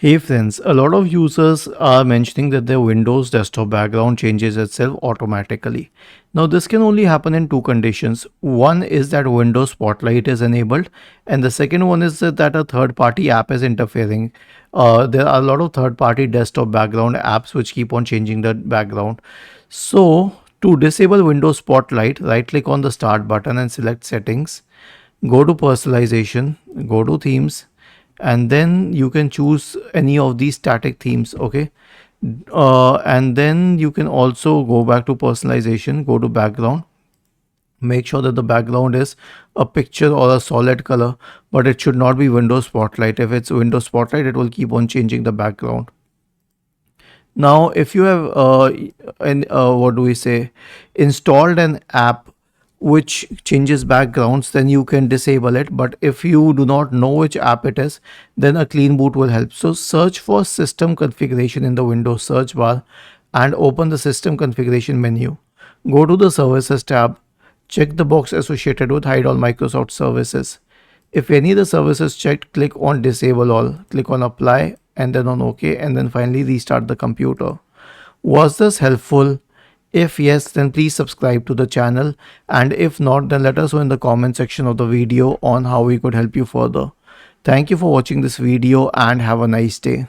Hey friends, a lot of users are mentioning that their Windows desktop background changes itself automatically. Now, this can only happen in two conditions. One is that Windows Spotlight is enabled, and the second one is that a third party app is interfering. There are a lot of third party desktop background apps which keep on changing the background. So, to disable Windows Spotlight, right click on the Start button and select Settings. Go to Personalization, go to Themes, and then you can choose any of these static themes. Okay, and then you can also go back to personalization, go to background, make sure that the background is a picture or a solid color, but it should not be Windows Spotlight. If it's Windows Spotlight, it will keep on changing the background. Now if you have what do we say, installed an app which changes backgrounds, then you can disable it. But if you do not know which app it is, then a clean boot will help. So search for system configuration in the Windows search bar and open the system configuration menu. Go to the services tab, check the box associated with hide all Microsoft services. If any of the services checked, click on disable all, click on apply and then on OK, and then finally restart the computer. Was this helpful? If yes, then please subscribe to the channel, and if not, then let us know in the comment section of the video on how we could help you further. Thank you for watching this video and have a nice day.